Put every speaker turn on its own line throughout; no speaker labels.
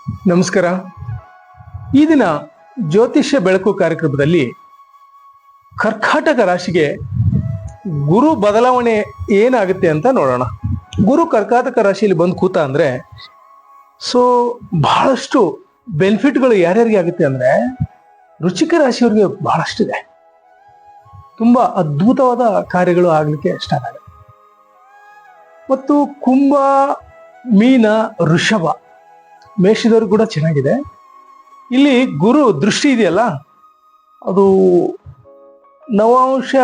ನಮಸ್ಕಾರ. ಈ ದಿನ ಜ್ಯೋತಿಷ್ಯ ಬೆಳಕು ಕಾರ್ಯಕ್ರಮದಲ್ಲಿ ಕರ್ಕಾಟಕ ರಾಶಿಗೆ ಗುರು ಬದಲಾವಣೆ ಏನಾಗುತ್ತೆ ಅಂತ ನೋಡೋಣ. ಗುರು ಕರ್ಕಾಟಕ ರಾಶಿಯಲ್ಲಿ ಬಂದು ಕೂತ ಅಂದ್ರೆ ಬಹಳಷ್ಟು ಬೆನಿಫಿಟ್ಗಳು ಯಾರ್ಯಾರಿಗೆ ಆಗುತ್ತೆ ಅಂದ್ರೆ ವೃಶ್ಚಿಕ ರಾಶಿಯವರಿಗೆ ಬಹಳಷ್ಟಿದೆ. ತುಂಬಾ ಅದ್ಭುತವಾದ ಕಾರ್ಯಗಳು ಆಗ್ಲಿಕ್ಕೆ ಸ್ಟಾರ್ಟ್ ಆಗುತ್ತೆ. ಮತ್ತು ಕುಂಭ, ಮೀನ, ವೃಷಭ, ಮೇಷದವ್ರಿಗೆ ಕೂಡ ಚೆನ್ನಾಗಿದೆ. ಇಲ್ಲಿ ಗುರು ದೃಷ್ಟಿ ಇದೆಯಲ್ಲ, ಅದು ನವಾಂಶ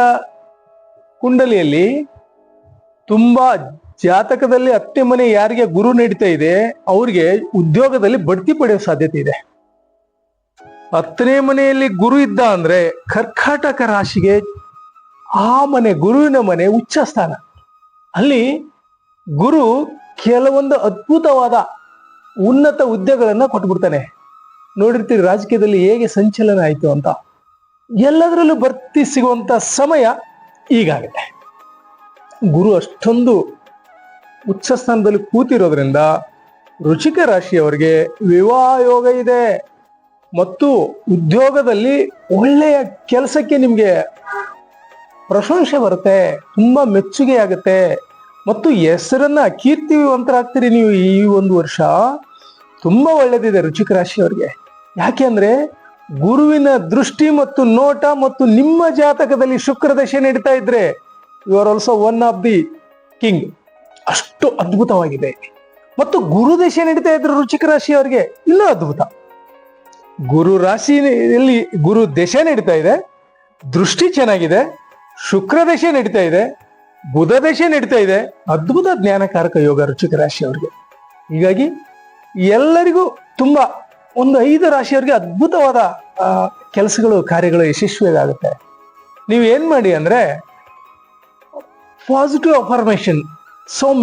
ಕುಂಡಲಿಯಲ್ಲಿ ತುಂಬಾ ಜಾತಕದಲ್ಲಿ 10ನೇ ಮನೆ ಯಾರಿಗೆ ಗುರು ನಡೀತಾ ಇದೆ ಅವ್ರಿಗೆ ಉದ್ಯೋಗದಲ್ಲಿ ಬಡ್ತಿ ಪಡೆಯೋ ಸಾಧ್ಯತೆ ಇದೆ. 10ನೇ ಮನೆಯಲ್ಲಿ ಗುರು ಇದ್ದ ಅಂದ್ರೆ ಕರ್ಕಾಟಕ ರಾಶಿಗೆ ಆ ಮನೆ, ಗುರುವಿನ ಮನೆ ಉಚ್ಚ ಸ್ಥಾನ. ಅಲ್ಲಿ ಗುರು ಕೆಲವೊಂದು ಅದ್ಭುತವಾದ ಉನ್ನತ ಹುದ್ದೆಗಳನ್ನ ಕೊಟ್ಬಿಡ್ತಾನೆ. ನೋಡಿರ್ತೀರಿ ರಾಜಕೀಯದಲ್ಲಿ ಹೇಗೆ ಸಂಚಲನ ಆಯ್ತು ಅಂತ. ಎಲ್ಲದರಲ್ಲೂ ಬರ್ತಿ ಸಿಗುವಂತ ಸಮಯ ಈಗಾಗುತ್ತೆ. ಗುರು ಅಷ್ಟೊಂದು ಉಚ್ಚ ಸ್ಥಾನದಲ್ಲಿ ಕೂತಿರೋದ್ರಿಂದ ವೃಶ್ಚಿಕ ರಾಶಿಯವರಿಗೆ ವಿವಾಹ ಯೋಗ ಇದೆ. ಮತ್ತು ಉದ್ಯೋಗದಲ್ಲಿ ಒಳ್ಳೆಯ ಕೆಲಸಕ್ಕೆ ನಿಮ್ಗೆ ಪ್ರಶಂಸೆ ಬರುತ್ತೆ, ತುಂಬಾ ಮೆಚ್ಚುಗೆ ಆಗುತ್ತೆ. ಮತ್ತು ಹೆಸರನ್ನ ಕೀರ್ತಿವಂತರಾಗ್ತೀರಿ ನೀವು. ಈ ಒಂದು ವರ್ಷ ತುಂಬಾ ಒಳ್ಳೇದಿದೆ ವೃಶ್ಚಿಕ ರಾಶಿಯವರಿಗೆ. ಯಾಕೆ ಅಂದ್ರೆ ಗುರುವಿನ ದೃಷ್ಟಿ ಮತ್ತು ನೋಟ ಮತ್ತು ನಿಮ್ಮ ಜಾತಕದಲ್ಲಿ ಶುಕ್ರ ದಶೆ ನಡೀತಾ ಇದ್ರೆ you are also one of the king. ಅಷ್ಟು ಅದ್ಭುತವಾಗಿದೆ. ಮತ್ತು ಗುರು ದಶೆ ನಡೀತಾ ಇದ್ರೆ ವೃಶ್ಚಿಕ ರಾಶಿಯವರಿಗೆ ಇನ್ನೂ ಅದ್ಭುತ. ಗುರು ರಾಶಿಯಲ್ಲಿ ಗುರು ದಶೆ ನಡೀತಾ ಇದೆ, ದೃಷ್ಟಿ ಚೆನ್ನಾಗಿದೆ, ಶುಕ್ರ ದಶೆ ನಡೀತಾ ಇದೆ, ಬುಧ ದಶೆ ನಡೀತಾ ಇದೆ. ಅದ್ಭುತ ಜ್ಞಾನಕಾರಕ ಯೋಗ ವೃಶ್ಚಿಕ ರಾಶಿಯವರಿಗೆ. ಹೀಗಾಗಿ ಎಲ್ಲರಿಗೂ ತುಂಬಾ ಒಂದು 5 ರಾಶಿಯವರಿಗೆ ಅದ್ಭುತವಾದ ಕೆಲಸಗಳು, ಕಾರ್ಯಗಳು ಯಶಸ್ವಿಯಾಗುತ್ತೆ. ನೀವು ಏನ್ ಮಾಡಿ ಅಂದ್ರೆ ಪಾಸಿಟಿವ್ ಅಫರ್ಮೇಶನ್.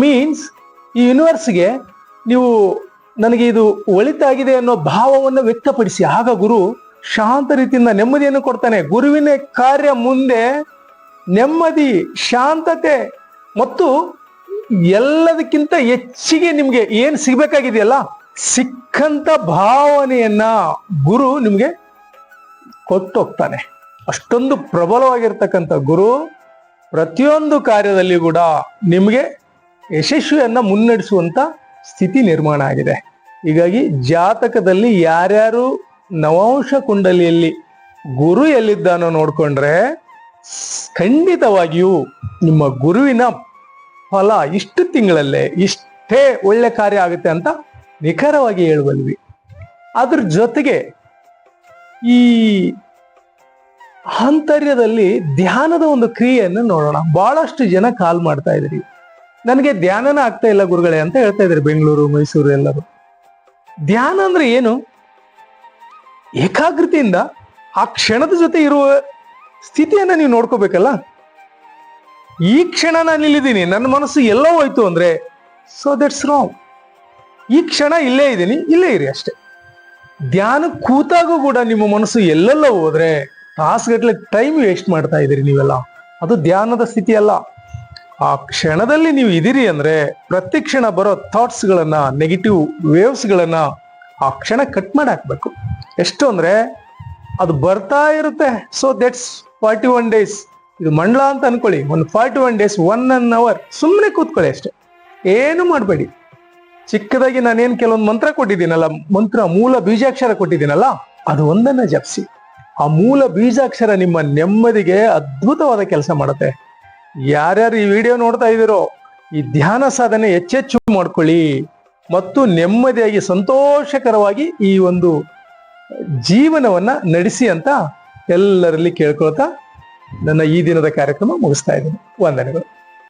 ಮೀನ್ಸ್ ಈ ಯೂನಿವರ್ಸ್ಗೆ ನೀವು ನನಗೆ ಇದು ಒಳಿತಾಗಿದೆ ಅನ್ನೋ ಭಾವವನ್ನು ವ್ಯಕ್ತಪಡಿಸಿ. ಆಗ ಗುರು ಶಾಂತ ರೀತಿಯಿಂದ ನೆಮ್ಮದಿಯನ್ನು ಕೊಡ್ತಾನೆ. ಗುರುವಿನ ಕಾರ್ಯ ಮುಂದೆ ನೆಮ್ಮದಿ, ಶಾಂತತೆ ಮತ್ತು ಎಲ್ಲದಕ್ಕಿಂತ ಹೆಚ್ಚಿಗೆ ನಿಮ್ಗೆ ಏನ್ ಸಿಗ್ಬೇಕಾಗಿದೆಯಲ್ಲ ಸಿಕ್ಕಂತ ಭಾವನೆಯನ್ನ ಗುರು ನಿಮ್ಗೆ ಕೊಟ್ಟೋಗ್ತಾನೆ. ಅಷ್ಟೊಂದು ಪ್ರಬಲವಾಗಿರ್ತಕ್ಕಂಥ ಗುರು ಪ್ರತಿಯೊಂದು ಕಾರ್ಯದಲ್ಲಿ ಕೂಡ ನಿಮ್ಗೆ ಯಶಸ್ವಿಯನ್ನ ಮುನ್ನಡೆಸುವಂತ ಸ್ಥಿತಿ ನಿರ್ಮಾಣ ಆಗಿದೆ. ಹೀಗಾಗಿ ಜಾತಕದಲ್ಲಿ ಯಾರ್ಯಾರು ನವಾಂಶ ಕುಂಡಲಿಯಲ್ಲಿ ಗುರು ಎಲ್ಲಿದ್ದಾನೋ ನೋಡ್ಕೊಂಡ್ರೆ ಖಂಡಿತವಾಗಿಯೂ ನಿಮ್ಮ ಗುರುವಿನ ಫಲ ಇಷ್ಟು ತಿಂಗಳಲ್ಲೇ ಇಷ್ಟೇ ಒಳ್ಳೆ ಕಾರ್ಯ ಆಗುತ್ತೆ ಅಂತ ನಿಖರವಾಗಿ ಹೇಳಬಲ್ವಿ. ಅದ್ರ ಜೊತೆಗೆ ಈ ಆಂತರ್ಯದಲ್ಲಿ ಧ್ಯಾನದ ಒಂದು ಕ್ರಿಯೆಯನ್ನು ನೋಡೋಣ. ಬಹಳಷ್ಟು ಜನ ಕಾಲ್ ಮಾಡ್ತಾ ಇದ್ರಿ, ನನಗೆ ಧ್ಯಾನನ ಆಗ್ತಾ ಇಲ್ಲ ಗುರುಗಳೇ ಅಂತ ಹೇಳ್ತಾ ಇದ್ರಿ, ಬೆಂಗಳೂರು, ಮೈಸೂರು ಎಲ್ಲರೂ. ಧ್ಯಾನ ಅಂದ್ರೆ ಏನು? ಏಕಾಗ್ರತೆಯಿಂದ ಆ ಕ್ಷಣದ ಜೊತೆ ಇರುವ ಸ್ಥಿತಿಯನ್ನ ನೀವು ನೋಡ್ಕೋಬೇಕಲ್ಲ. ಈ ಕ್ಷಣ ನಾನು ಇಲ್ಲಿದ್ದೀನಿ, ನನ್ನ ಮನಸ್ಸು ಎಲ್ಲೋ ಹೋಯ್ತು ಅಂದ್ರೆ ದಟ್ಸ್ ರಾಂಗ್. ಈ ಕ್ಷಣ ಇಲ್ಲೇ ಇದ್ದೀನಿ, ಇಲ್ಲೇ ಇರಿ ಅಷ್ಟೇ. ಧ್ಯಾನ ಕೂತಾಗೂ ಕೂಡ ನಿಮ್ಮ ಮನಸ್ಸು ಎಲ್ಲೆಲ್ಲ ಹೋದ್ರೆ ತಾಸುಗಟ್ಟಲೆ ಟೈಮ್ ವೇಸ್ಟ್ ಮಾಡ್ತಾ ಇದ್ದೀರಿ ನೀವೆಲ್ಲ. ಅದು ಧ್ಯಾನದ ಸ್ಥಿತಿ ಅಲ್ಲ. ಆ ಕ್ಷಣದಲ್ಲಿ ನೀವು ಇದ್ದೀರಿ ಅಂದ್ರೆ ಪ್ರತಿ ಕ್ಷಣ ಬರೋ ಥಾಟ್ಸ್ ಗಳನ್ನ, ನೆಗೆಟಿವ್ ವೇವ್ಸ್ ಗಳನ್ನ ಆ ಕ್ಷಣ ಕಟ್ ಮಾಡಿ ಹಾಕ್ಬೇಕು. ಎಷ್ಟು ಅಂದ್ರೆ ಅದು ಬರ್ತಾ ಇರುತ್ತೆ. That's 41 days. ಇದು ಮಂಡಲ ಅಂತ ಅನ್ಕೊಳ್ಳಿ. ಒಂದು 41 days, 1 hour ಸುಮ್ಮನೆ ಕೂತ್ಕೊಳ್ಳಿ ಅಷ್ಟೇ, ಏನು ಮಾಡಬೇಡಿ. ಚಿಕ್ಕದಾಗಿ ನಾನೇನ್ ಕೆಲವೊಂದು ಮಂತ್ರ ಕೊಟ್ಟಿದ್ದೀನಲ್ಲ, ಮಂತ್ರ ಮೂಲ ಬೀಜಾಕ್ಷರ ಕೊಟ್ಟಿದ್ದೀನಲ್ಲ, ಅದು ಒಂದನ್ನ ಜಪಿಸಿ. ಆ ಮೂಲ ಬೀಜಾಕ್ಷರ ನಿಮ್ಮ ನೆಮ್ಮದಿಗೆ ಅದ್ಭುತವಾದ ಕೆಲಸ ಮಾಡುತ್ತೆ. ಯಾರ್ಯಾರು ಈ ವಿಡಿಯೋ ನೋಡ್ತಾ ಇದ್ದೀರೋ ಈ ಧ್ಯಾನ ಸಾಧನೆ ಹೆಚ್ಚೆಚ್ಚು ಮಾಡ್ಕೊಳ್ಳಿ ಮತ್ತು ನೆಮ್ಮದಿಯಾಗಿ ಸಂತೋಷಕರವಾಗಿ ಈ ಒಂದು ಜೀವನವನ್ನ ನಡೆಸಿ ಅಂತ ಎಲ್ಲರಲ್ಲಿ ಕೇಳ್ಕೊಳ್ತಾ ನನ್ನ ಈ ದಿನದ ಕಾರ್ಯಕ್ರಮ ಮುಗಿಸ್ತಾ ಇದ್ದೀನಿ. ವಂದನೆಗಳು.